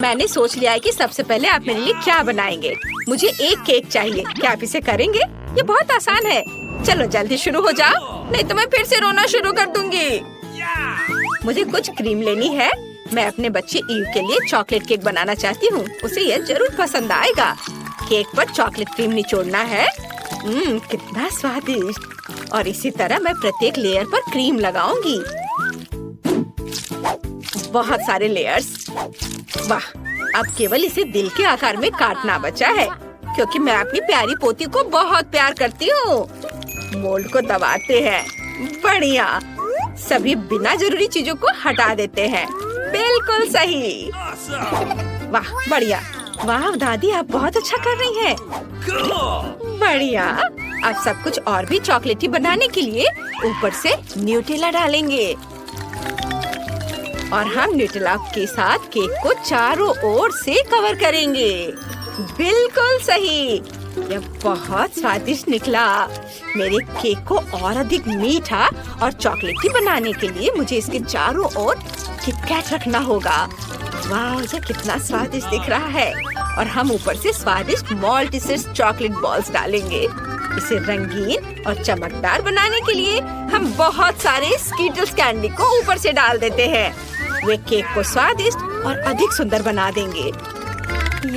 मैंने सोच लिया है कि सबसे पहले आप मेरे लिए क्या बनाएंगे। मुझे एक केक चाहिए, क्या आप इसे करेंगे? ये बहुत आसान है। चलो जल्दी शुरू हो जाओ, नहीं तो मैं फिर से रोना शुरू कर दूंगी। मुझे कुछ क्रीम लेनी है। मैं अपने बच्चे ईव के लिए चॉकलेट केक बनाना चाहती हूँ। उसे यह जरूर पसंद आएगा। केक पर चॉकलेट क्रीम निचोड़ना है। कितना स्वादिष्ट। और इसी तरह मैं प्रत्येक लेयर पर क्रीम लगाऊंगी। बहुत सारे लेयर्स। वाह, अब केवल इसे दिल के आकार में काटना बचा है, क्योंकि मैं अपनी प्यारी पोती को बहुत प्यार करती हूँ। मोल्ड को दबाते हैं। बढ़िया। सभी बिना जरूरी चीजों को हटा देते हैं। बिल्कुल सही। वाह, बढ़िया। वाह दादी, आप बहुत अच्छा कर रही हैं। बढ़िया। अब सब कुछ और भी चॉकलेटी बनाने के लिए ऊपर से न्यूटेला डालेंगे और हम न्यूटेला के साथ केक को चारों ओर से कवर करेंगे। बिल्कुल सही। यह बहुत स्वादिष्ट निकला। मेरे केक को और अधिक मीठा और चॉकलेटी बनाने के लिए मुझे इसके चारों ओर किटकैट रखना होगा। वाह, ये कितना स्वादिष्ट दिख रहा है। और हम ऊपर से स्वादिष्ट मॉल्टिसर्स चॉकलेट बॉल्स डालेंगे। इसे रंगीन और चमकदार बनाने के लिए हम बहुत सारे स्कीटल्स कैंडी को ऊपर से डाल देते हैं। वे केक को स्वादिष्ट और अधिक सुंदर बना देंगे।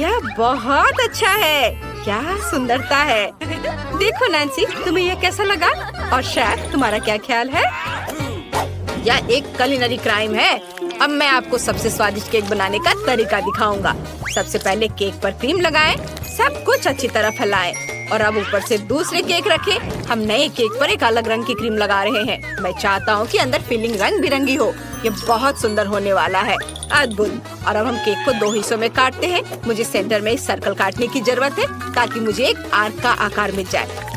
यह बहुत अच्छा है। क्या सुंदरता है। देखो नैन्सी, तुम्हें यह कैसा लगा? और शेफ, तुम्हारा क्या ख्याल है? यह एक कुलिनरी क्राइम है। अब मैं आपको सबसे स्वादिष्ट केक बनाने का तरीका दिखाऊंगा। सबसे पहले केक पर क्रीम लगाएं, सब कुछ अच्छी तरह फैलाएं और अब ऊपर से दूसरे केक रखें। हम नए केक पर एक अलग रंग की क्रीम लगा रहे हैं। मैं चाहता हूँ कि अंदर फिलिंग रंग बिरंगी हो। ये बहुत सुंदर होने वाला है। अद्भुत। और अब हम केक को 2 हिस्सों में काटते हैं। मुझे सेंटर में एक सर्कल काटने की जरूरत है ताकि मुझे एक आर्क का आकार मिल जाए।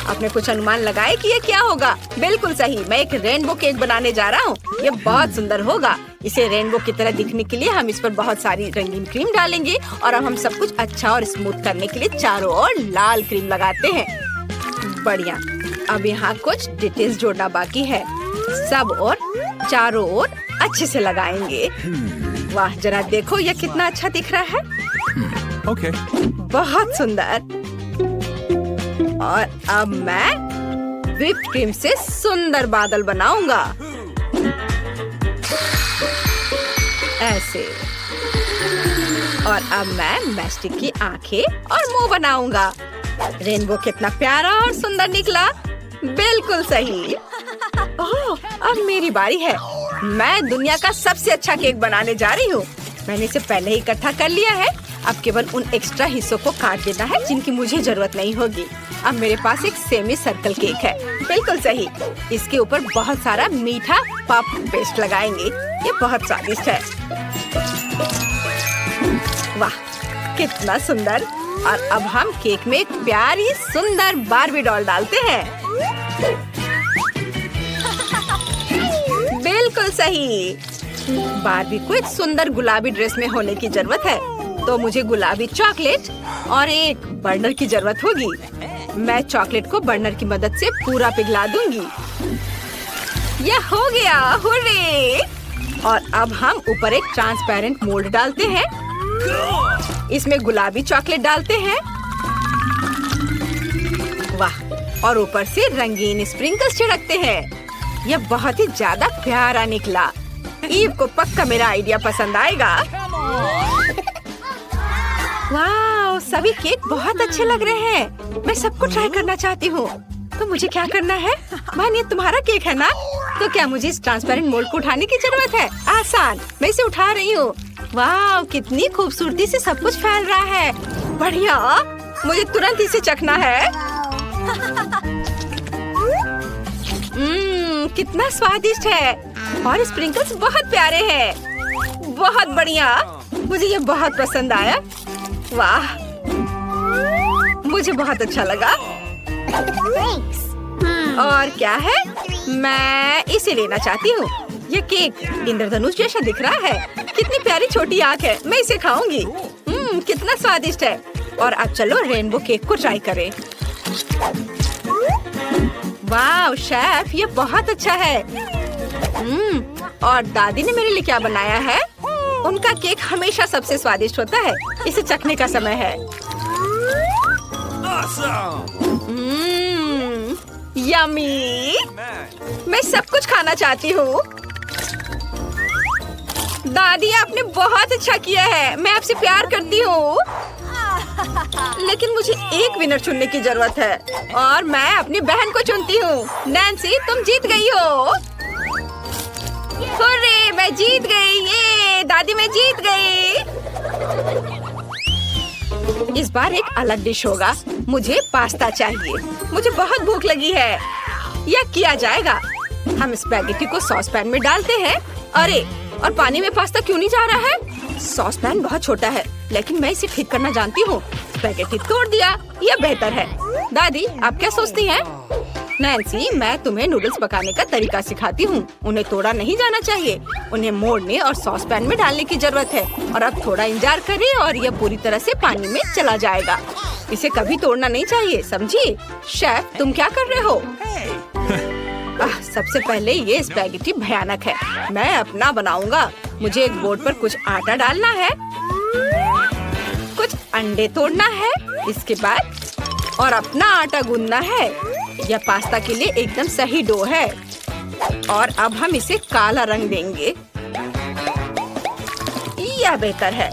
आपने कुछ अनुमान लगाए कि ये क्या होगा? बिल्कुल सही, मैं एक रेनबो केक बनाने जा रहा हूँ। ये बहुत सुंदर होगा। इसे रेनबो की तरह दिखने के लिए हम इस पर बहुत सारी रंगीन क्रीम डालेंगे और अब हम सब कुछ अच्छा और स्मूथ करने के लिए चारों ओर लाल क्रीम लगाते हैं। बढ़िया। अब यहाँ कुछ डिटेल्स जोड़ना बाकी है। सब और चारों ओर अच्छे से लगाएंगे। वाह, जरा देखो यह कितना अच्छा दिख रहा है। ओके। बहुत सुंदर। और अब मैं व्हिप्ड क्रीम से सुंदर बादल बनाऊंगा। ऐसे। और अब मैं मैस्टिक की आंखें और मुंह बनाऊंगा। रेनबो कितना प्यारा और सुंदर निकला। बिल्कुल सही। ओह, अब मेरी बारी है। मैं दुनिया का सबसे अच्छा केक बनाने जा रही हूँ। मैंने इसे पहले ही इकट्ठा कर लिया है। अब केवल उन एक्स्ट्रा हिस्सों को काट देना है जिनकी मुझे जरूरत नहीं होगी। अब मेरे पास एक सेमी सर्कल केक है। बिल्कुल सही। इसके ऊपर बहुत सारा मीठा पफ पेस्ट लगाएंगे। ये बहुत स्वादिष्ट है। वाह, कितना सुंदर। और अब हम केक में एक प्यारी सुंदर बार्बी डॉल डालते हैं। बिल्कुल सही। बार्बी को एक सुंदर गुलाबी ड्रेस में होने की जरूरत है, तो मुझे गुलाबी चॉकलेट और एक बर्नर की जरूरत होगी। मैं चॉकलेट को बर्नर की मदद से पूरा पिघला दूंगी। यह हो गया। हुर्रे! और अब हम ऊपर एक ट्रांसपेरेंट मोल्ड डालते हैं। इसमें गुलाबी चॉकलेट डालते हैं। वाह! और ऊपर से रंगीन स्प्रिंकल्स छिड़कते हैं। यह बहुत ही ज्यादा प्यारा निकला। ईव को पक्का मेरा आइडिया पसंद आएगा। वाह, सभी केक बहुत अच्छे लग रहे हैं। मैं सबको ट्राई करना चाहती हूँ। तो मुझे क्या करना है? बहन, ये तुम्हारा केक है ना? तो क्या मुझे इस ट्रांसपेरेंट मोल्ड को उठाने की जरूरत है? आसान, मैं इसे उठा रही हूँ। वाह, कितनी खूबसूरती से सब कुछ फैल रहा है। बढ़िया, मुझे तुरंत इसे चखना है। कितना स्वादिष्ट है और स्प्रिंकल्स बहुत प्यारे हैं। बहुत बढ़िया, मुझे ये बहुत पसंद आया। वाह, मुझे बहुत अच्छा लगा। और क्या है? मैं इसे लेना चाहती हूँ। ये केक इंद्रधनुष जैसा दिख रहा है। कितनी प्यारी छोटी आँख है। मैं इसे खाऊंगी। कितना स्वादिष्ट है। और अब चलो रेनबो केक को ट्राई करें। वाह शेफ, ये बहुत अच्छा है। और दादी ने मेरे लिए क्या बनाया है? उनका केक हमेशा सबसे स्वादिष्ट होता है। इसे चखने का समय है। यम्मी! मैं सब कुछ खाना चाहती हूँ। दादी, आपने बहुत अच्छा किया है। मैं आपसे प्यार करती हूँ। लेकिन मुझे एक विनर चुनने की जरूरत है और मैं अपनी बहन को चुनती हूँ। नैन्सी, तुम जीत गई हो। हुर्रे, मैं जीत गई। ये दादी, मैं जीत गई। इस बार एक अलग डिश होगा। मुझे पास्ता चाहिए। मुझे बहुत भूख लगी है। यह किया जाएगा। हम स्पैगेटी को सॉस पैन में डालते हैं। अरे, और पानी में पास्ता क्यों नहीं जा रहा है? सॉस पैन बहुत छोटा है, लेकिन मैं इसे ठीक करना जानती हूँ। स्पैगेटी तोड़ दिया। यह बेहतर है। दादी, आप क्या सोचती हैं? नैन्सी, मैं तुम्हें नूडल्स पकाने का तरीका सिखाती हूँ। उन्हें तोड़ा नहीं जाना चाहिए। उन्हें मोड़ने और सॉस पैन में डालने की जरूरत है। और अब थोड़ा इंतजार करें और यह पूरी तरह से पानी में चला जाएगा। इसे कभी तोड़ना नहीं चाहिए, समझी? शेफ, तुम क्या कर रहे हो? सबसे पहले ये स्पैगेटी भयानक है। मैं अपना बनाऊंगा। मुझे एक बोर्ड पर कुछ आटा डालना है, कुछ अंडे तोड़ना है, इसके बाद और अपना आटा गूंदना है। यह पास्ता के लिए एकदम सही डो है। और अब हम इसे काला रंग देंगे। यह बेहतर है।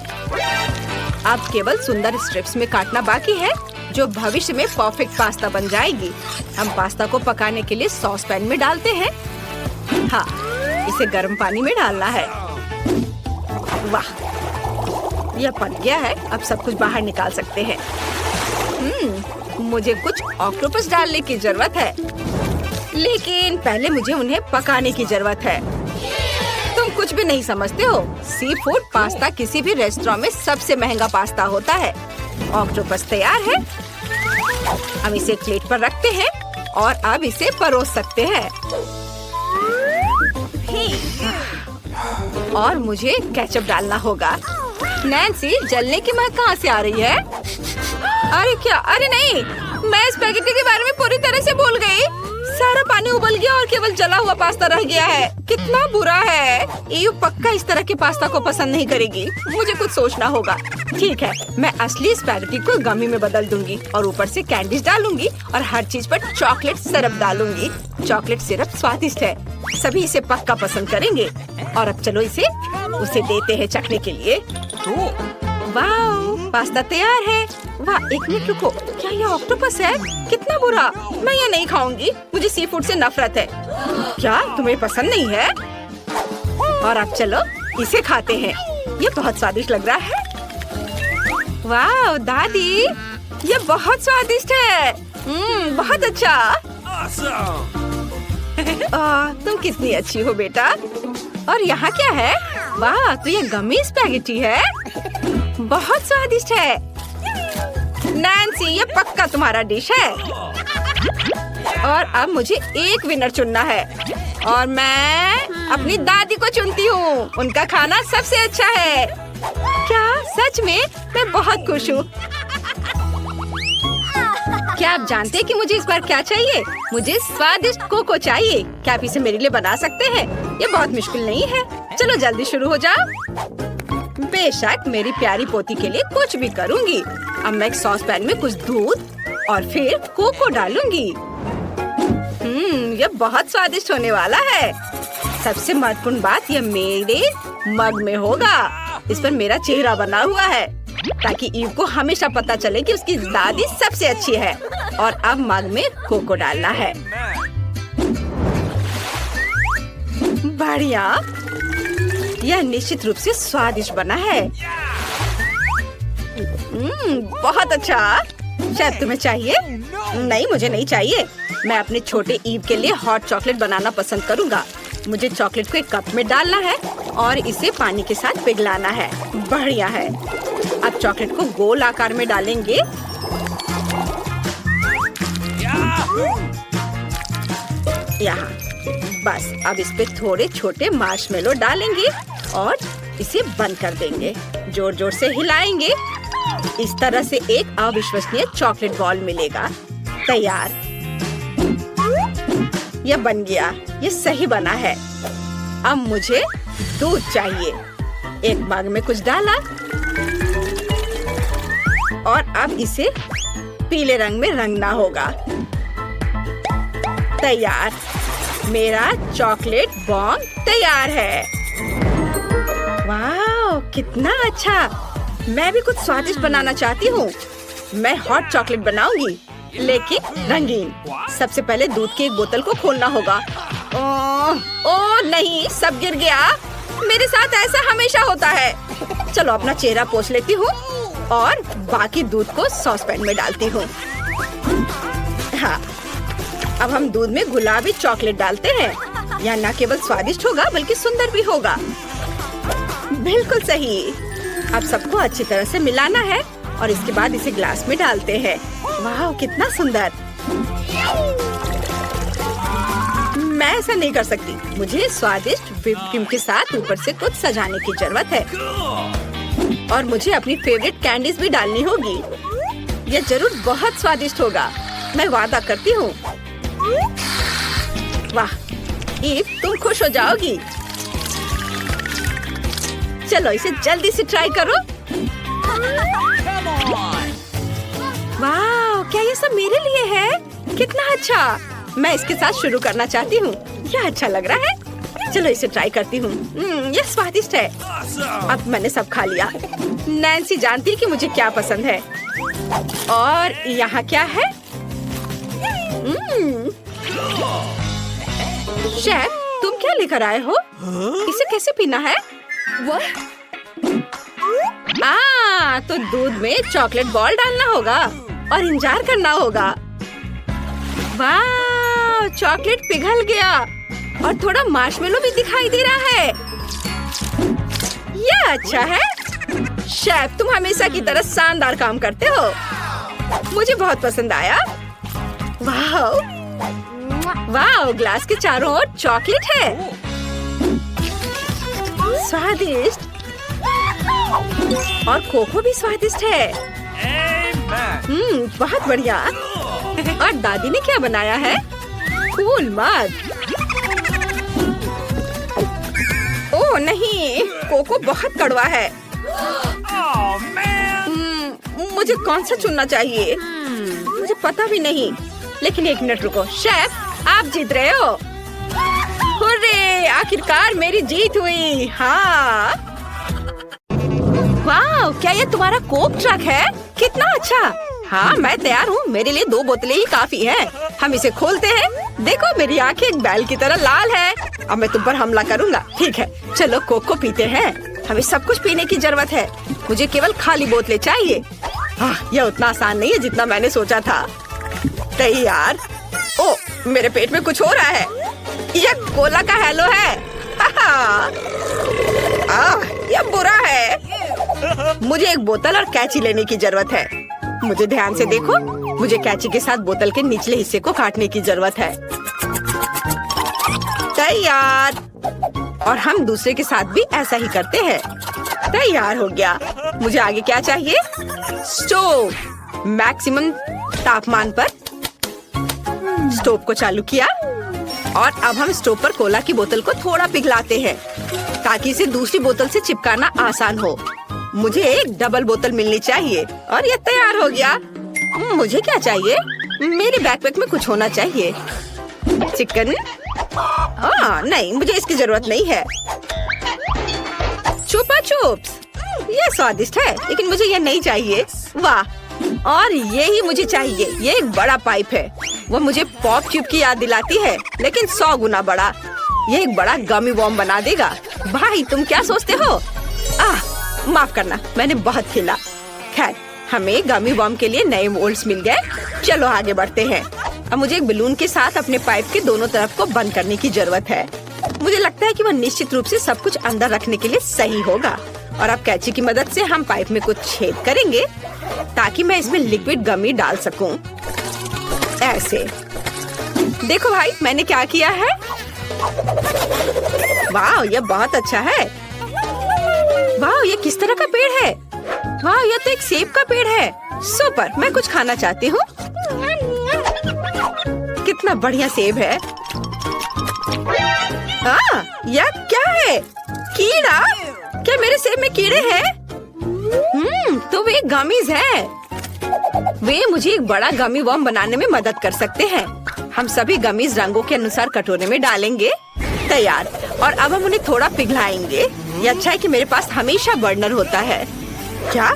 अब केवल सुंदर स्ट्रिप्स में काटना बाकी है, जो भविष्य में परफेक्ट पास्ता बन जाएगी। हम पास्ता को पकाने के लिए सॉस पैन में डालते हैं। हाँ, इसे गर्म पानी में डालना है। वाह, यह पक गया है। अब सब कुछ बाहर निकाल सकते हैं। मुझे कुछ ऑक्टोपस डालने की जरूरत है, लेकिन पहले मुझे उन्हें पकाने की जरूरत है। तुम कुछ भी नहीं समझते हो। सी फूड पास्ता किसी भी रेस्टोरेंट में सबसे महंगा पास्ता होता है। ऑक्टोपस तैयार है। हम इसे एक प्लेट पर रखते हैं और अब इसे परोस सकते हैं। और मुझे केचप डालना होगा। नैन्सी, जलने की महक कहाँ से आ रही है? अरे क्या? अरे नहीं, मैं स्पैगेटी के बारे में पूरी तरह से भूल गई। सारा पानी उबल गया और केवल जला हुआ पास्ता रह गया है। कितना बुरा है। ईव पक्का इस तरह के पास्ता को पसंद नहीं करेगी। मुझे कुछ सोचना होगा। ठीक है, मैं असली स्पैगेटी को गमी में बदल दूंगी और ऊपर से कैंडीज डालूंगी और हर चीज पर चॉकलेट सिरप डालूंगी। चॉकलेट सिरप स्वादिष्ट है। सभी इसे पक्का पसंद करेंगे। और अब चलो उसे देते हैं चखने के लिए। वाह, पास्ता तैयार है। वाह, एक मिनट रुको, क्या यह ऑक्टोपस है? कितना बुरा। मैं यह नहीं खाऊंगी। मुझे सी फूड से नफरत है। क्या तुम्हें पसंद नहीं है? और अब चलो इसे खाते हैं। यह बहुत स्वादिष्ट लग रहा है। वाह दादी, यह बहुत स्वादिष्ट है। बहुत अच्छा। तुम कितनी अच्छी हो बेटा। और यहाँ क्या है? वाह, तो यह गमी स्पैगेटी है। बहुत स्वादिष्ट है। नैन्सी, ये पक्का तुम्हारा डिश है। और अब मुझे एक विनर चुनना है और मैं अपनी दादी को चुनती हूँ। उनका खाना सबसे अच्छा है। क्या सच में? मैं बहुत खुश हूँ। क्या आप जानते हैं कि मुझे इस बार क्या चाहिए? मुझे स्वादिष्ट कोको चाहिए। क्या आप इसे मेरे लिए बना सकते हैं? ये बहुत मुश्किल नहीं है। चलो जल्दी शुरू हो जाओ। बेशक, मेरी प्यारी पोती के लिए कुछ भी करूँगी। अब मैं एक सॉस पैन में कुछ दूध और फिर कोको डालूंगी। यह बहुत स्वादिष्ट होने वाला है। सबसे महत्वपूर्ण बात, यह मेरे मग में होगा। इस पर मेरा चेहरा बना हुआ है ताकि ईव को हमेशा पता चले कि उसकी दादी सबसे अच्छी है। और अब मग में कोको डालना है। बढ़िया, यह निश्चित रूप से स्वादिष्ट बना है। बहुत अच्छा। शायद तुम्हें चाहिए? नहीं, मुझे नहीं चाहिए। मैं अपने छोटे ईव के लिए हॉट चॉकलेट बनाना पसंद करूँगा। मुझे चॉकलेट को एक कप में डालना है और इसे पानी के साथ पिघलाना है। बढ़िया है। अब चॉकलेट को गोल आकार में डालेंगे। यहाँ बस। अब इस पे थोड़े छोटे मार्शमेलो डालेंगे और इसे बंद कर देंगे। जोर जोर से हिलाएंगे। इस तरह से एक अविश्वसनीय चॉकलेट बॉल मिलेगा। तैयार। यह बन गया। यह सही बना है। अब मुझे दूध चाहिए। एक मग में कुछ डाला और अब इसे पीले रंग में रंगना होगा। तैयार, मेरा चॉकलेट बॉम्ब तैयार है। वाह, कितना अच्छा। मैं भी कुछ स्वादिष्ट बनाना चाहती हूँ। मैं हॉट चॉकलेट बनाऊंगी, लेकिन रंगीन। सबसे पहले दूध की एक बोतल को खोलना होगा। ओह नहीं, सब गिर गया। मेरे साथ ऐसा हमेशा होता है। चलो अपना चेहरा पोंछ लेती हूँ और बाकी दूध को सॉसपैन में डालती हूँ। हाँ, अब हम दूध में गुलाबी चॉकलेट डालते हैं। यह न केवल स्वादिष्ट होगा बल्कि सुंदर भी होगा। बिल्कुल सही। अब सबको अच्छी तरह से मिलाना है और इसके बाद इसे ग्लास में डालते हैं। वाह, कितना सुंदर। मैं ऐसा नहीं कर सकती। मुझे स्वादिष्ट व्हिप्ड क्रीम के साथ ऊपर से कुछ सजाने की जरूरत है और मुझे अपनी फेवरेट कैंडीज भी डालनी होगी। यह जरूर बहुत स्वादिष्ट होगा, मैं वादा करती हूँ। वाह ईव, तुम खुश हो जाओगी। चलो इसे जल्दी से ट्राई करो। वाह, क्या ये सब मेरे लिए है? कितना अच्छा। मैं इसके साथ शुरू करना चाहती हूँ। यह अच्छा लग रहा है। चलो इसे ट्राई करती हूँ। यह स्वादिष्ट है। अब मैंने सब खा लिया। नैन्सी जानती है कि मुझे क्या पसंद है। और यहाँ क्या है? शेफ, तुम क्या लेकर आए हो? इसे कैसे पीना है? तो दूध में चॉकलेट बॉल डालना होगा और इंतजार करना होगा। वाह, चॉकलेट पिघल गया और थोड़ा मार्शमेलो भी दिखाई दे रहा है। यह अच्छा है। शेफ, तुम हमेशा की तरह शानदार काम करते हो। मुझे बहुत पसंद आया। वाह वाह, ग्लास के चारों ओर चॉकलेट है। स्वादिष्ट और कोको भी स्वादिष्ट है। बहुत बढ़िया। और दादी ने क्या बनाया है? कूल मग। ओह नहीं, कोको बहुत कड़वा है। मुझे कौन सा चुनना चाहिए? मुझे पता भी नहीं। लेकिन एक मिनट रुको। शेफ, आप जीत रहे हो। हुर्रे, आखिरकार मेरी जीत हुई। हाँ। वाह, क्या ये तुम्हारा कोक ट्रक है? कितना अच्छा। हाँ, मैं तैयार हूँ। मेरे लिए 2 बोतलें ही काफी है। हम इसे खोलते हैं। देखो, मेरी आंखें एक बैल की तरह लाल है। अब मैं तुम पर हमला करूँगा। ठीक है, चलो कोक को पीते हैं। हमें सब कुछ पीने की जरूरत है। मुझे केवल खाली बोतलें चाहिए। यह उतना आसान नहीं है जितना मैंने सोचा था। तैयार। ओ, मेरे पेट में कुछ हो रहा है। यह कोला का हेलो है। यह बुरा है। मुझे एक बोतल और कैंची लेने की जरूरत है। मुझे ध्यान से देखो। मुझे कैंची के साथ बोतल के निचले हिस्से को काटने की जरूरत है। तैयार। और हम दूसरे के साथ भी ऐसा ही करते हैं। तैयार हो गया। मुझे आगे क्या चाहिए? स्टोव। मैक्सिमम तापमान पर स्टोव को चालू किया और अब हम स्टोव पर कोला की बोतल को थोड़ा पिघलाते हैं ताकि इसे दूसरी बोतल से चिपकाना आसान हो। मुझे एक डबल बोतल मिलनी चाहिए और यह तैयार हो गया। मुझे क्या चाहिए? मेरे बैकपैक में कुछ होना चाहिए। चिकन? नहीं, मुझे इसकी जरूरत नहीं है। चुपा चुप्स, यह स्वादिष्ट है लेकिन मुझे यह नहीं चाहिए। वाह, और ये ही मुझे चाहिए। ये एक बड़ा पाइप है। वो मुझे पॉप ट्यूब की याद दिलाती है, लेकिन 100 गुना बड़ा। ये एक बड़ा गमी बॉम्ब बना देगा। भाई, तुम क्या सोचते हो? माफ करना, मैंने बहुत खेला। खैर, हमें गमी बॉम्ब के लिए नए मोल्ड्स मिल गए। चलो आगे बढ़ते हैं। अब मुझे एक बलून के साथ अपने पाइप के दोनों तरफ को बंद करने की जरूरत है। मुझे लगता है कि वह निश्चित रूप से सब कुछ अंदर रखने के लिए सही होगा। और अब कैंची की मदद से हम पाइप में कुछ छेद करेंगे ताकि मैं इसमें लिक्विड गमी डाल सकूं। ऐसे। देखो भाई, मैंने क्या किया है। वाह, यह बहुत अच्छा है। वाह, ये किस तरह का पेड़ है? वाह, यह तो एक सेब का पेड़ है। सुपर, मैं कुछ खाना चाहती हूँ। कितना बढ़िया सेब है। यह क्या है? कीड़ा? क्या मेरे सेब में कीड़े हैं? तो वे गमीज हैं। वे मुझे एक बड़ा गमी वर्म बनाने में मदद कर सकते हैं। हम सभी गमीज रंगों के अनुसार कटोरे में डालेंगे। तैयार। और अब हम उन्हें थोड़ा पिघलाएंगे। ये अच्छा है कि मेरे पास हमेशा बर्नर होता है। क्या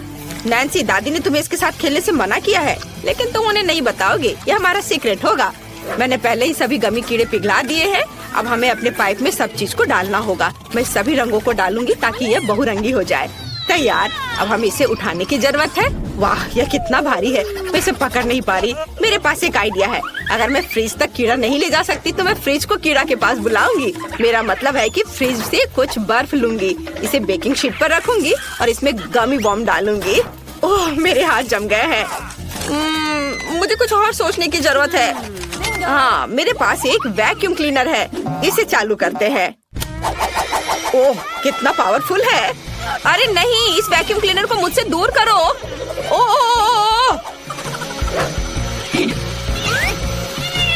नैन्सी, दादी ने तुम्हें इसके साथ खेलने से मना किया है, लेकिन तुम उन्हें नहीं बताओगे। ये हमारा सीक्रेट होगा। मैंने पहले ही सभी गमी कीड़े पिघला दिए हैं। अब हमें अपने पाइप में सब चीज को डालना होगा। मैं सभी रंगों को डालूंगी ताकि यह बहुरंगी हो जाए। तैयार। अब हमें इसे उठाने की जरूरत है। वाह, यह कितना भारी है, मैं इसे पकड़ नहीं पा रही। मेरे पास एक आइडिया है। अगर मैं फ्रिज तक कीड़ा नहीं ले जा सकती तो मैं फ्रिज को कीड़ा के पास बुलाऊंगी। मेरा मतलब है कि फ्रिज से कुछ बर्फ लूंगी, इसे बेकिंग शीट पर रखूंगी और इसमें गमी बॉम्ब डालूंगी। ओह, मेरे हाथ जम गए हैं। मुझे कुछ और सोचने की जरूरत है। हाँ, मेरे पास एक वैक्यूम क्लीनर है। इसे चालू करते हैं। ओह, कितना पावरफुल है। अरे नहीं, इस वैक्यूम क्लीनर को मुझसे दूर करो।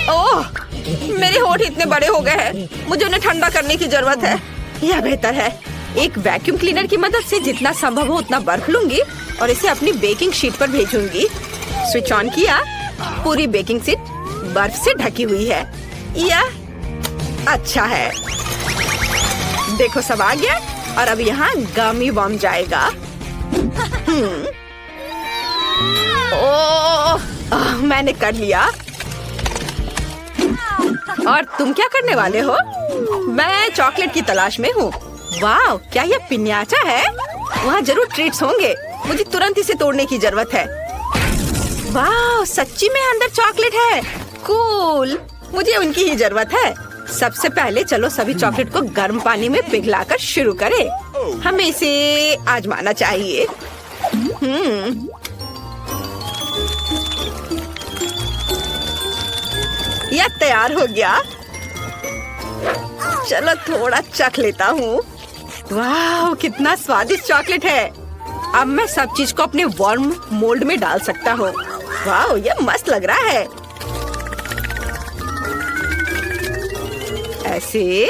ओह, मेरे होंठ इतने बड़े हो गए हैं। मुझे उन्हें ठंडा करने की जरूरत है। यह बेहतर है। एक वैक्यूम क्लीनर की मदद से जितना संभव हो उतना बर्फ लूंगी और इसे अपनी बेकिंग शीट पर भेजूंगी। स्विच ऑन किया। पूरी बेकिंग शीट बर्फ से ढकी हुई है। यह अच्छा है। देखो, सब आ गया और अब यहाँ गमी बॉम्ब जाएगा। मैंने कर लिया। और तुम क्या करने वाले हो? मैं चॉकलेट की तलाश में हूँ। वाह, क्या यह पिन्याचा है? वहाँ जरूर ट्रीट्स होंगे। मुझे तुरंत इसे तोड़ने की जरूरत है। वाह, सच्ची में अंदर चॉकलेट है। कूल, मुझे उनकी ही जरूरत है। सबसे पहले चलो सभी चॉकलेट को गर्म पानी में पिघलाकर शुरू करें। हमें इसे आजमाना चाहिए। यह तैयार हो गया। चलो थोड़ा चख लेता हूँ। वाह, कितना स्वादिष्ट चॉकलेट है। अब मैं सब चीज को अपने वार्म मोल्ड में डाल सकता हूँ। वाह, यह मस्त लग रहा है। ऐसे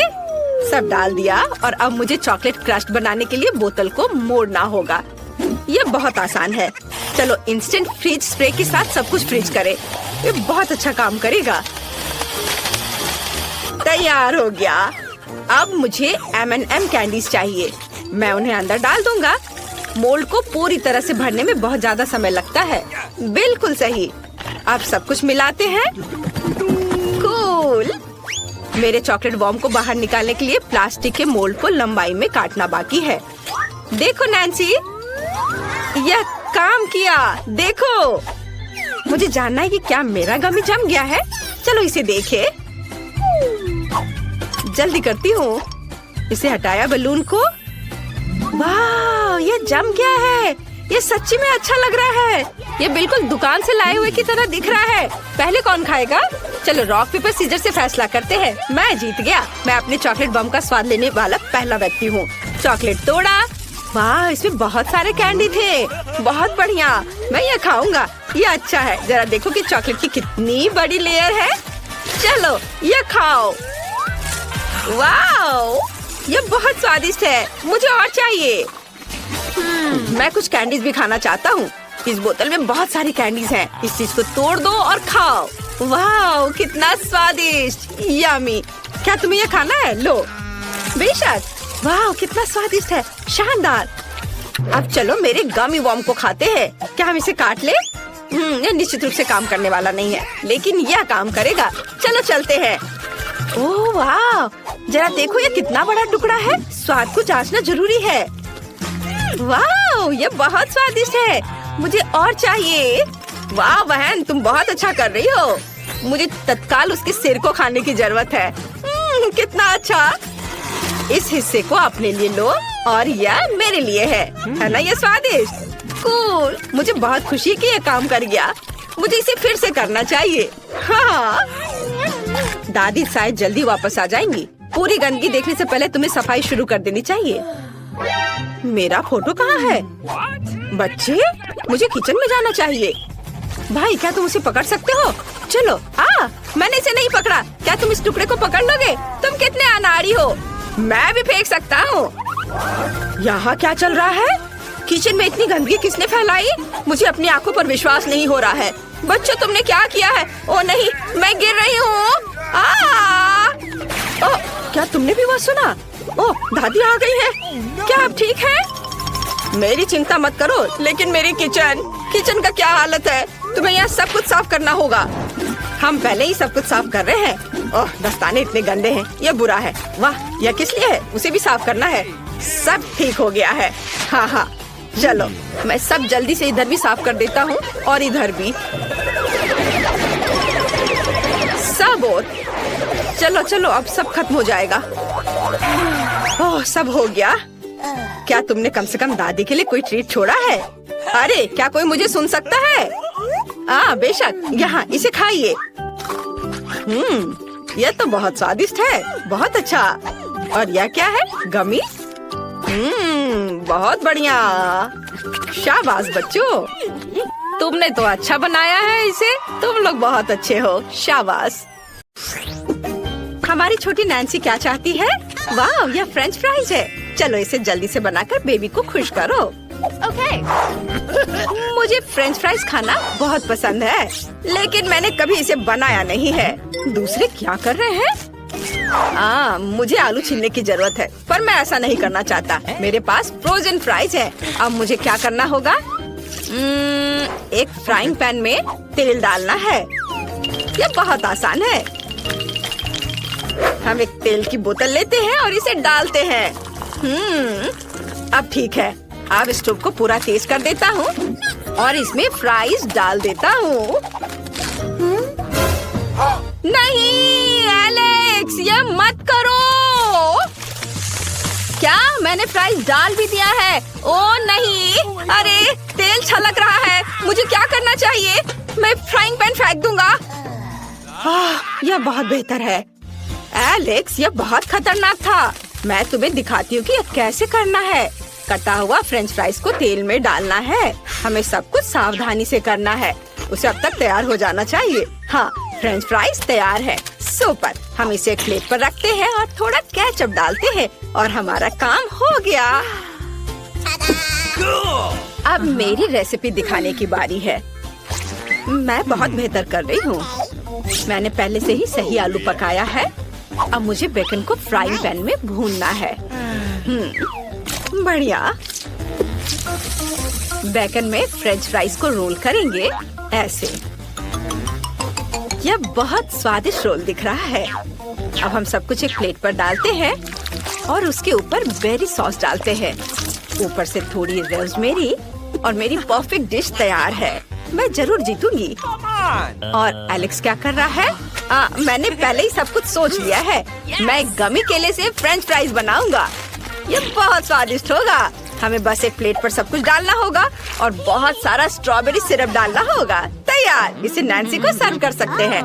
सब डाल दिया और अब मुझे चॉकलेट क्रस्ट बनाने के लिए बोतल को मोड़ना होगा। यह बहुत आसान है। चलो इंस्टेंट फ्रीज स्प्रे के साथ सब कुछ फ्रीज करें। ये बहुत अच्छा काम करेगा। तैयार हो गया। अब मुझे M&M कैंडीज चाहिए। मैं उन्हें अंदर डाल दूंगा। मोल्ड को पूरी तरह से भरने में बहुत ज्यादा समय लगता है। बिल्कुल सही। अब सब कुछ मिलाते हैं। कूल। मेरे चॉकलेट बॉम्ब को बाहर निकालने के लिए प्लास्टिक के मोल्ड को लंबाई में काटना बाकी है। देखो नैन्सी, यह काम किया। देखो, मुझे जानना है कि क्या मेरा गमी जम गया है। चलो इसे देखें। जल्दी करती हूँ। इसे हटाया बलून को। वाह, यह जम गया है। ये सच्ची में अच्छा लग रहा है। ये बिल्कुल दुकान से लाए हुए की तरह दिख रहा है। पहले कौन खाएगा? चलो रॉक पेपर सीजर से फैसला करते हैं। मैं जीत गया। मैं अपने चॉकलेट बम का स्वाद लेने वाला पहला व्यक्ति हूँ। चॉकलेट तोड़ा। वाह, इसमें बहुत सारे कैंडी थे। बहुत बढ़िया, मैं ये खाऊंगा। ये अच्छा है। जरा देखो कि चॉकलेट की कितनी बड़ी लेयर है। चलो ये खाओ। वाह, ये बहुत स्वादिष्ट है। मुझे और चाहिए। मैं कुछ कैंडीज भी खाना चाहता हूँ। इस बोतल में बहुत सारी कैंडीज हैं। इस चीज को तोड़ दो और खाओ। वाह, कितना स्वादिष्ट। यम्मी। क्या तुम्हें ये खाना है? लो। बेशक। वाह, कितना स्वादिष्ट है। शानदार। अब चलो मेरे गमी बॉम्ब को खाते हैं। क्या हम इसे काट ले? ये निश्चित रूप से काम करने वाला नहीं है, लेकिन यह काम करेगा। चलो चलते हैं। ओह वाह, जरा देखो ये कितना बड़ा टुकड़ा है। स्वाद को जांचना जरूरी है। वाह, ये बहुत स्वादिष्ट है। मुझे और चाहिए। वाह बहन, तुम बहुत अच्छा कर रही हो। मुझे तत्काल उसके सिर को खाने की जरूरत है। कितना अच्छा। इस हिस्से को अपने लिए लो और यह मेरे लिए है ना? ये स्वादिष्ट। कूल। मुझे बहुत खुशी कि ये काम कर गया। मुझे इसे फिर से करना चाहिए। हाँ। दादी शायद जल्दी वापस आ जाएंगी। पूरी गंदगी देखने से पहले तुम्हें सफाई शुरू कर देनी चाहिए। मेरा फोटो कहाँ है? बच्चे, मुझे किचन में जाना चाहिए। भाई, क्या तुम उसे पकड़ सकते हो? चलो। मैंने इसे नहीं पकड़ा। क्या तुम इस टुकड़े को पकड़ लोगे? तुम कितने अनाड़ी हो। मैं भी फेंक सकता हूँ। यहाँ क्या चल रहा है? किचन में इतनी गंदगी किसने फैलाई? मुझे अपनी आंखों पर विश्वास नहीं हो रहा है। बच्चों, तुमने क्या किया है? ओ नहीं, मैं गिर रही हूँ। ओह, क्या तुमने भी वो सुना? ओह, दादी आ गई है। क्या आप ठीक है? मेरी चिंता मत करो, लेकिन मेरी किचन का क्या हालत है? तुम्हें यहाँ सब कुछ साफ करना होगा। हम पहले ही सब कुछ साफ कर रहे हैं। ओह, दस्ताने इतने गंदे हैं, ये बुरा है। वाह, यह किस लिए है? उसे भी साफ करना है। सब ठीक हो गया है। हाँ हाँ, चलो मैं सब जल्दी से इधर भी साफ कर देता हूँ और इधर भी सब। और चलो चलो, अब सब खत्म हो जाएगा। ओह, सब हो गया। क्या तुमने कम से कम दादी के लिए कोई ट्रीट छोड़ा है? अरे, क्या कोई मुझे सुन सकता है? बेशक, यहाँ इसे खाइए। यह तो बहुत स्वादिष्ट है। बहुत अच्छा। और यह क्या है? गमी। बहुत बढ़िया। शाबाश बच्चों, तुमने तो अच्छा बनाया है इसे। तुम लोग बहुत अच्छे हो। शाबाश। हमारी छोटी नैन्सी क्या चाहती है? वाह, यह फ्रेंच फ्राइज है। चलो इसे जल्दी से बनाकर बेबी को खुश करो। ओके। मुझे फ्रेंच फ्राइज खाना बहुत पसंद है, लेकिन मैंने कभी इसे बनाया नहीं है। दूसरे क्या कर रहे हैं? मुझे आलू छीलने की जरूरत है, पर मैं ऐसा नहीं करना चाहता। मेरे पास फ्रोजन फ्राइज है। अब मुझे क्या करना होगा? एक फ्राइंग पैन में तेल डालना है। यह बहुत आसान है। हम एक तेल की बोतल लेते हैं और इसे डालते हैं। अब ठीक है। अब स्टोव को पूरा तेज कर देता हूँ और इसमें फ्राइज डाल देता हूँ। नहीं एलेक्स, ये मत करो। क्या मैंने फ्राइज डाल भी दिया है? ओ नहीं, अरे तेल छलक रहा है। मुझे क्या करना चाहिए? मैं फ्राइंग पैन फेंक दूंगा। यह बहुत बेहतर है। एलेक्स, यह बहुत खतरनाक था। मैं तुम्हें दिखाती हूँ कि यह कैसे करना है। कटा हुआ फ्रेंच फ्राइज को तेल में डालना है। हमें सब कुछ सावधानी से करना है। उसे अब तक तैयार हो जाना चाहिए। हाँ, फ्रेंच फ्राइज तैयार है। सुपर। हम इसे एक प्लेट पर रखते हैं और थोड़ा केचप डालते हैं और हमारा काम हो गया। अब मेरी रेसिपी दिखाने की बारी है। मैं बहुत बेहतर कर रही हूँ। मैंने पहले से ही सही आलू पकाया है। अब मुझे बेकन को फ्राइंग पैन में भूनना है। बढ़िया। बेकन में फ्रेंच फ्राइज को रोल करेंगे ऐसे। यह बहुत स्वादिष्ट रोल दिख रहा है। अब हम सब कुछ एक प्लेट पर डालते हैं और उसके ऊपर बेरी सॉस डालते हैं। ऊपर से थोड़ी रोज़मेरी और मेरी परफेक्ट डिश तैयार है। मैं जरूर जीतूंगी। और एलेक्स क्या कर रहा है? मैंने पहले ही सब कुछ सोच लिया है। मैं गमी केले से फ्रेंच फ्राइज बनाऊंगा। ये बहुत स्वादिष्ट होगा। हमें बस एक प्लेट पर सब कुछ डालना होगा और बहुत सारा स्ट्रॉबेरी सिरप डालना होगा। तैयार। इसे नैन्सी को सर्व कर सकते हैं।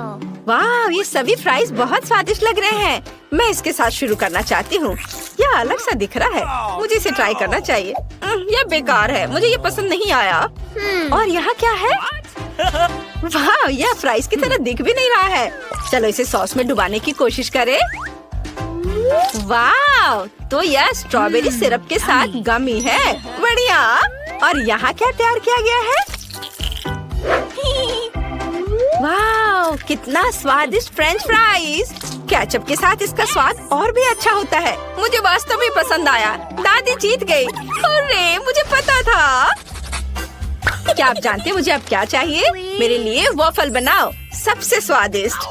वाह, ये सभी फ्राइज बहुत स्वादिष्ट लग रहे हैं। मैं इसके साथ शुरू करना चाहती हूँ। यह अलग सा दिख रहा है। मुझे इसे ट्राई करना चाहिए। यह बेकार है। मुझे ये पसंद नहीं आया। और यहाँ क्या है? वाह, यह फ्राइज की तरह दिख भी नहीं रहा है। चलो इसे सॉस में डुबाने की कोशिश करें। वाह, तो यह स्ट्रॉबेरी सिरप के साथ गमी है। बढ़िया। और यहाँ क्या तैयार किया गया है? वाह, कितना स्वादिष्ट फ्रेंच फ्राइज। केचप के साथ इसका स्वाद और भी अच्छा होता है। मुझे वास्तव में पसंद आया। दादी जीत गई। अरे, मुझे पता था। क्या आप जानते हैं मुझे अब क्या चाहिए? मेरे लिए वॉफल बनाओ, सबसे स्वादिष्ट।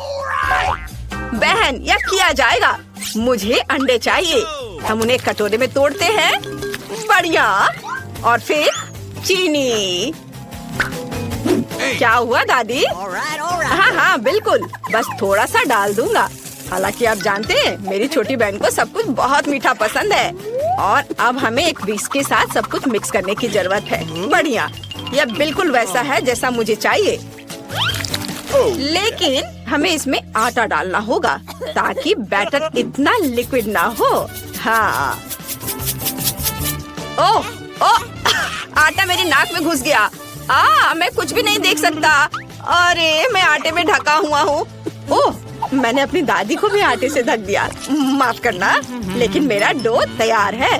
बहन, यह किया जाएगा। मुझे अंडे चाहिए। हम उन्हें कटोरे में तोड़ते हैं। बढ़िया। और फिर चीनी। क्या हुआ दादी? हाँ हाँ बिल्कुल, बस थोड़ा सा डाल दूंगा। हालांकि आप जानते हैं मेरी छोटी बहन को सब कुछ बहुत मीठा पसंद है। और अब हमें एक विस्क के साथ सब कुछ मिक्स करने की जरूरत है। बढ़िया, यह बिल्कुल वैसा है जैसा मुझे चाहिए, लेकिन हमें इसमें आटा डालना होगा ताकि बैटर इतना लिक्विड ना हो। हाँ। ओह ओह, आटा मेरी नाक में घुस गया। मैं कुछ भी नहीं देख सकता। अरे, मैं आटे में ढका हुआ हूँ। ओह, मैंने अपनी दादी को भी आटे से ढक दिया। माफ करना, लेकिन मेरा डो तैयार है।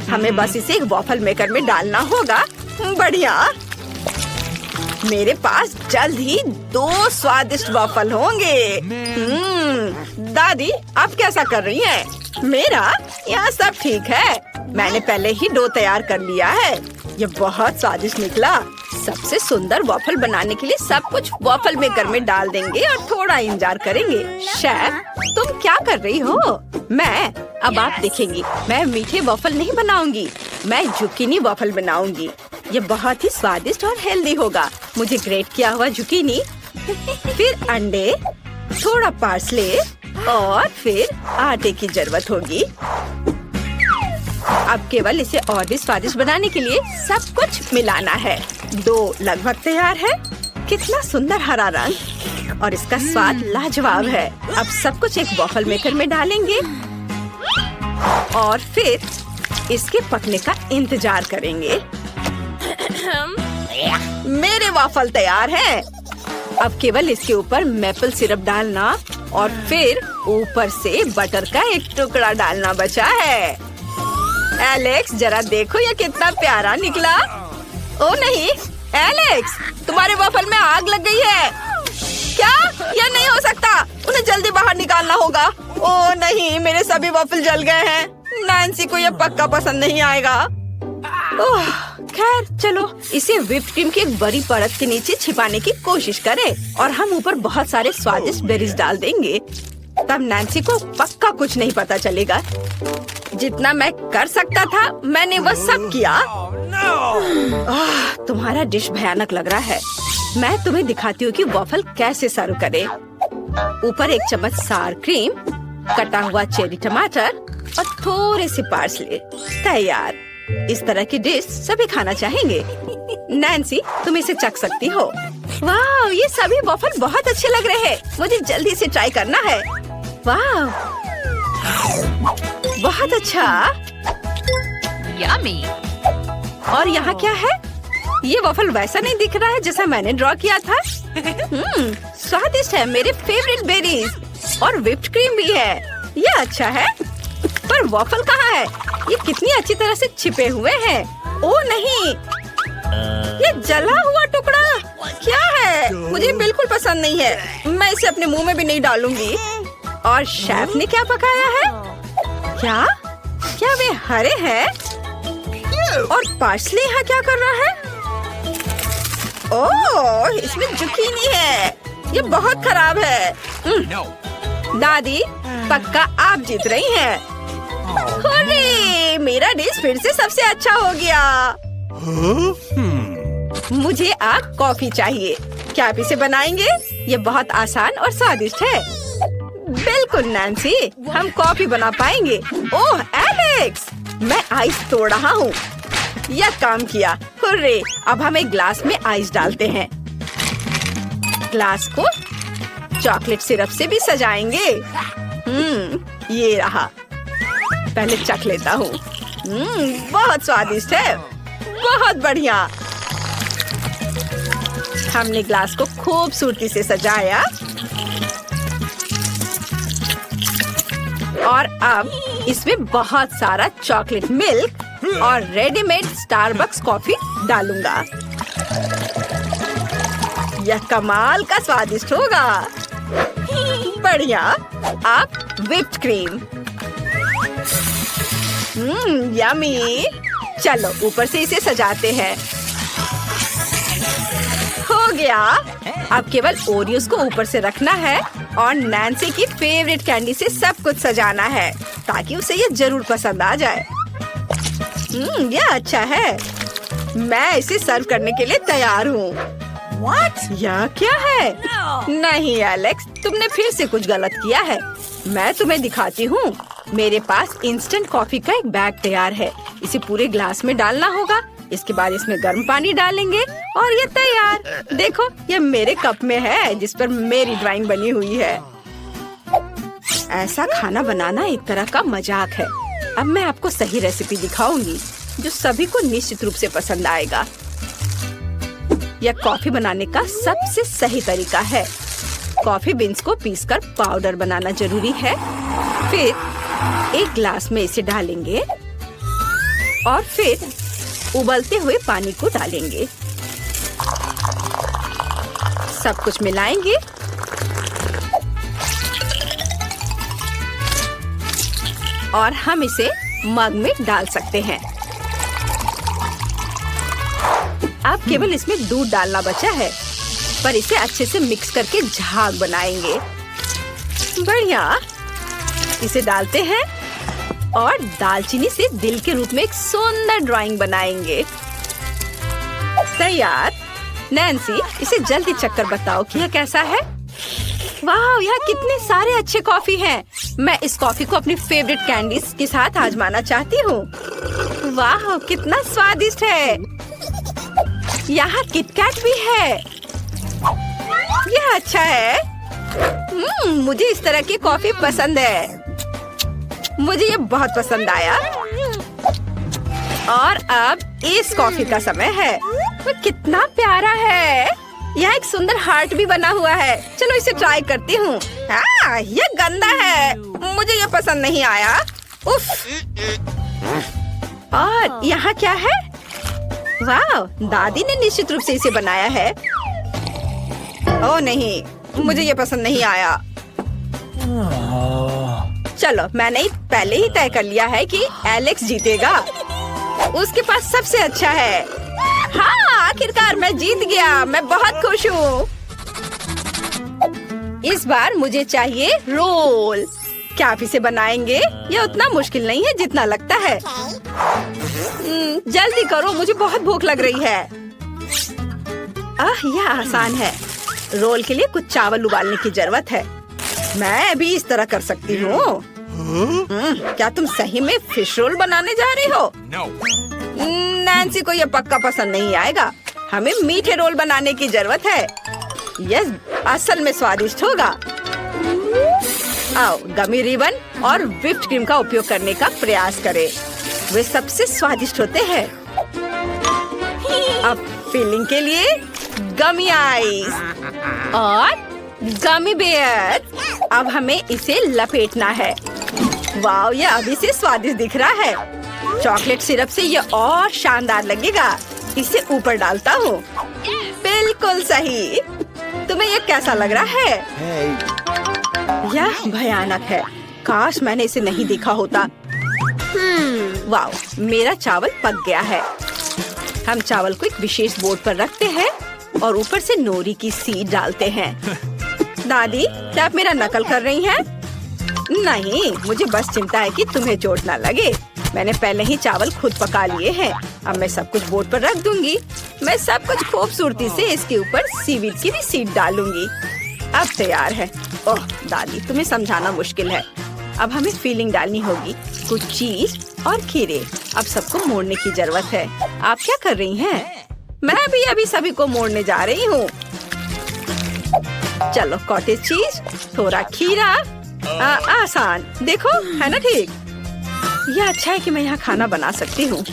हमें बस इसे एक वॉफल मेकर में डालना होगा। बढ़िया। मेरे पास जल्द ही 2 स्वादिष्ट वॉफल होंगे। दादी, आप कैसा कर रही हैं? मेरा यहाँ सब ठीक है। मैंने पहले ही डो तैयार कर लिया है। ये बहुत स्वादिष्ट निकला। सबसे सुंदर वॉफल बनाने के लिए सब कुछ वॉफल मेकर में डाल देंगे और थोड़ा इंतजार करेंगे। शेफ, तुम क्या कर रही हो? अब आप देखेंगी, मैं मीठे वॉफल नहीं बनाऊंगी, मैं जुकीनी वॉफल बनाऊंगी। ये बहुत ही स्वादिष्ट और हेल्दी होगा। मुझे ग्रेट किया हुआ जुकीनी, फिर अंडे, थोड़ा पार्सले और फिर आटे की जरूरत होगी। अब केवल इसे और भी स्वादिष्ट बनाने के लिए सब कुछ मिलाना है। डो लगभग तैयार है। कितना सुंदर हरा रंग और इसका स्वाद लाजवाब है। अब सब कुछ एक वॉफल मेकर में डालेंगे और फिर इसके पकने का इंतजार करेंगे। मेरे वॉफल तैयार हैं। अब केवल इसके ऊपर मेपल सिरप डालना और फिर ऊपर से बटर का एक टुकड़ा डालना बचा है। एलेक्स, जरा देखो ये कितना प्यारा निकला। ओ नहीं, एलेक्स, तुम्हारे वॉफल में आग लग गई है। क्या? यह नहीं हो सकता। उन्हें जल्दी बाहर निकालना होगा। ओ नहीं, मेरे सभी वॉफल जल गए हैं। नैन्सी को यह पक्का पसंद नहीं आएगा। ओह, खैर चलो इसे व्हिप्ड क्रीम की एक बड़ी परत के नीचे छिपाने की कोशिश करें और हम ऊपर बहुत सारे स्वादिष्ट बेरीज डाल देंगे। तब नैन्सी को पक्का कुछ नहीं पता चलेगा। जितना मैं कर सकता था मैंने वह सब किया। तुम्हारा डिश भयानक लग रहा है। मैं तुम्हें दिखाती हूँ कि वॉफल कैसे सर्व करें। ऊपर 1 चम्मच सार क्रीम, कटा हुआ चेरी टमाटर और थोड़े से पार्सले। तैयार। इस तरह की डिश सभी खाना चाहेंगे। नैन्सी, तुम इसे चख सकती हो। वाह, ये सभी वॉफल बहुत अच्छे लग रहे हैं। मुझे जल्दी इसे ट्राई करना है। वाह, बहुत अच्छा। यम्मी। और यहाँ क्या है? ये वॉफल वैसा नहीं दिख रहा है जैसा मैंने ड्रॉ किया था। स्वादिष्ट है। मेरे फेवरेट बेरीज और व्हिप्ड क्रीम भी है। ये अच्छा है। पर वॉफल कहाँ है? ये कितनी अच्छी तरह से छिपे हुए हैं। ओ नहीं, ये जला हुआ टुकड़ा क्या है? मुझे बिल्कुल पसंद नहीं है। मैं इसे अपने मुंह में भी नहीं डालूंगी। और शेफ ने क्या पकाया है? क्या वे हरे हैं? और पार्सले यहाँ क्या कर रहा है? ओह, इसमें जुकीनी है। ये बहुत खराब है। दादी, पक्का आप जीत रही हैं। हुर्रे, मेरा डिश फिर से सबसे अच्छा हो गया। मुझे आप कॉफी चाहिए। क्या आप इसे बनाएंगे? ये बहुत आसान और स्वादिष्ट है। बिल्कुल नैन्सी, हम कॉफी बना पाएंगे। ओह एलेक्स, मैं आइस तोड़ रहा हूँ। यह काम किया। हुर्रे, अब हम एक ग्लास में आइस डालते हैं। ग्लास को चॉकलेट सिरप से भी सजाएंगे। ये रहा। पहले चख लेता हूँ। बहुत स्वादिष्ट है। बहुत बढ़िया। हमने ग्लास को खूबसूरती से सजाया और अब इसमें बहुत सारा चॉकलेट मिल्क और रेडीमेड स्टारबक्स कॉफी डालूंगा। यह कमाल का स्वादिष्ट होगा। बढ़िया। अब व्हिप्ड क्रीम। यम्मी। चलो ऊपर से इसे सजाते हैं। हो गया। अब केवल ओरियोस को ऊपर से रखना है और नैन्सी की फेवरेट कैंडी से सब कुछ सजाना है ताकि उसे ये जरूर पसंद आ जाए। यह अच्छा है। मैं इसे सर्व करने के लिए तैयार हूँ। यह क्या है? नहीं एलेक्स, तुमने फिर से कुछ गलत किया है। मैं तुम्हें दिखाती हूँ। मेरे पास इंस्टेंट कॉफी का एक बैग तैयार है। इसे पूरे ग्लास में डालना होगा। इसके बाद इसमें गर्म पानी डालेंगे और ये तैयार। देखो, ये मेरे कप में है जिस पर मेरी ड्राइंग बनी हुई है। ऐसा खाना बनाना एक तरह का मजाक है। अब मैं आपको सही रेसिपी दिखाऊंगी जो सभी को निश्चित रूप से पसंद आएगा। यह कॉफी बनाने का सबसे सही तरीका है। कॉफी बीन्स को पीसकर पाउडर बनाना जरूरी है। फिर एक ग्लास में इसे डालेंगे और फिर उबलते हुए पानी को डालेंगे। सब कुछ मिलाएंगे और हम इसे मग में डाल सकते हैं। अब केवल इसमें दूध डालना बचा है, पर इसे अच्छे से मिक्स करके झाग बनाएंगे। बढ़िया, इसे डालते हैं और दालचीनी से दिल के रूप में एक सुंदर ड्राइंग बनाएंगे। तैयार। नैन्सी, इसे जल्दी चक्कर बताओ कि यह कैसा है। वाह, यहाँ कितने सारे अच्छे कॉफी हैं। मैं इस कॉफी को अपनी फेवरेट कैंडीज के साथ आजमाना चाहती हूँ। वाह, कितना स्वादिष्ट है। यहाँ किटकैट भी है। यह अच्छा है। मुझे इस तरह की कॉफी पसंद है। मुझे ये बहुत पसंद आया। और अब इस कॉफी का समय है। वो कितना प्यारा है। यहाँ एक सुंदर हार्ट भी बना हुआ है। चलो इसे ट्राई करती हूँ। ये गंदा है, मुझे ये पसंद नहीं आया। उफ। और यहाँ क्या है? वाह, दादी ने निश्चित रूप से इसे बनाया है। ओह नहीं, मुझे ये पसंद नहीं आया। चलो, मैंने पहले ही तय कर लिया है कि एलेक्स जीतेगा। उसके पास सबसे अच्छा है। हाँ, आखिरकार मैं जीत गया। मैं बहुत खुश हूँ। इस बार मुझे चाहिए रोल। क्या आप इसे बनाएंगे? यह उतना मुश्किल नहीं है जितना लगता है। जल्दी करो, मुझे बहुत भूख लग रही है। यह आसान है। रोल के लिए कुछ चावल उबालने की जरूरत है। मैं भी इस तरह कर सकती हूँ। क्या तुम सही में फिश रोल बनाने जा रही हो? नैन्सी को यह पक्का पसंद नहीं आएगा। हमें मीठे रोल बनाने की जरूरत है। यह असल में स्वादिष्ट होगा। आओ, गमी रिबन और व्हिप्ड क्रीम का उपयोग करने का प्रयास करें। वे सबसे स्वादिष्ट होते हैं। अब फिलिंग के लिए गमी आइस और गमी बेयर। अब हमें इसे लपेटना है। वाह, यह अभी से स्वादिष्ट दिख रहा है। चॉकलेट सिरप से यह और शानदार लगेगा। इसे ऊपर डालता हूँ। बिल्कुल सही। तुम्हें यह कैसा लग रहा है? यह भयानक है। काश मैंने इसे नहीं देखा होता। वाह, मेरा चावल पक गया है। हम चावल को एक विशेष बोर्ड पर रखते हैं और ऊपर से नोरी की सीड डालते हैं। दादी, क्या आप मेरा नकल कर रही हैं? नहीं, मुझे बस चिंता है कि तुम्हें चोट ना लगे। मैंने पहले ही चावल खुद पका लिए हैं। अब मैं सब कुछ बोर्ड पर रख दूंगी। मैं सब कुछ खूबसूरती से इसके ऊपर सीवीड की भी सीड डालूंगी। अब तैयार है। ओह दादी, तुम्हें समझाना मुश्किल है। अब हमें फीलिंग डालनी होगी, कुछ चीज और खीरे। अब सबको मोड़ने की जरूरत है। आप क्या कर रही हैं? मैं भी अभी सभी को मोड़ने जा रही हूँ। चलो, कॉटेज चीज, थोड़ा खीरा। आसान, देखो है ना ठीक। यह अच्छा है कि मैं यहाँ खाना बना सकती हूँ।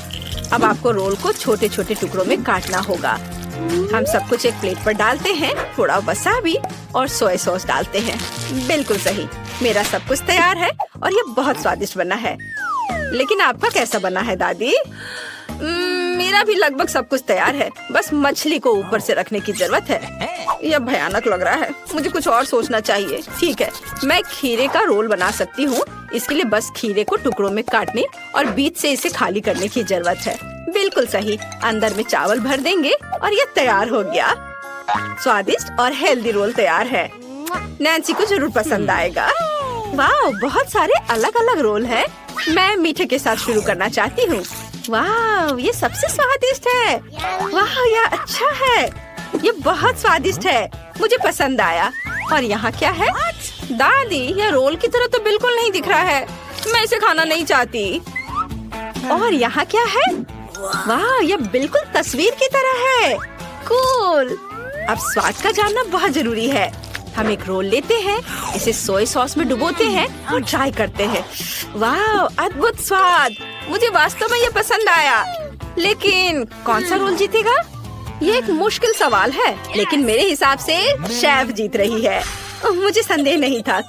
अब आपको रोल को छोटे छोटे टुकड़ों में काटना होगा। हम सब कुछ एक प्लेट पर डालते हैं। थोड़ा वसाबी और सोया सॉस डालते हैं। बिल्कुल सही। मेरा सब कुछ तैयार है और ये बहुत स्वादिष्ट बना है। लेकिन आपका कैसा बना है दादी? मेरा भी लगभग सब कुछ तैयार है। बस मछली को ऊपर से रखने की जरूरत है। यह भयानक लग रहा है। मुझे कुछ और सोचना चाहिए। ठीक है, मैं खीरे का रोल बना सकती हूँ। इसके लिए बस खीरे को टुकड़ों में काटने और बीच से इसे खाली करने की जरूरत है। बिल्कुल सही। अंदर में चावल भर देंगे और ये तैयार हो गया। स्वादिष्ट और हेल्दी रोल तैयार है। नैन्सी को जरूर पसंद आएगा। वाह, बहुत सारे अलग अलग रोल हैं। मैं मीठे के साथ शुरू करना चाहती हूँ। वाह, ये सबसे स्वादिष्ट है। वाह, यह अच्छा है। ये बहुत स्वादिष्ट है। मुझे पसंद आया। और यहाँ क्या है? दादी, यह रोल की तरह तो बिल्कुल नहीं दिख रहा है। मैं इसे खाना नहीं चाहती। और यहाँ क्या है? वाह, यह बिल्कुल तस्वीर की तरह है। कूल। अब स्वाद का जानना बहुत जरूरी है। हम एक रोल लेते हैं, इसे सोया सॉस में डुबोते हैं और ट्राई करते हैं। वाह, अद्भुत स्वाद। मुझे वास्तव में ये पसंद आया। लेकिन कौन सा रोल जीतेगा? ये एक मुश्किल सवाल है, लेकिन मेरे हिसाब से शेफ जीत रही है। मुझे संदेह नहीं था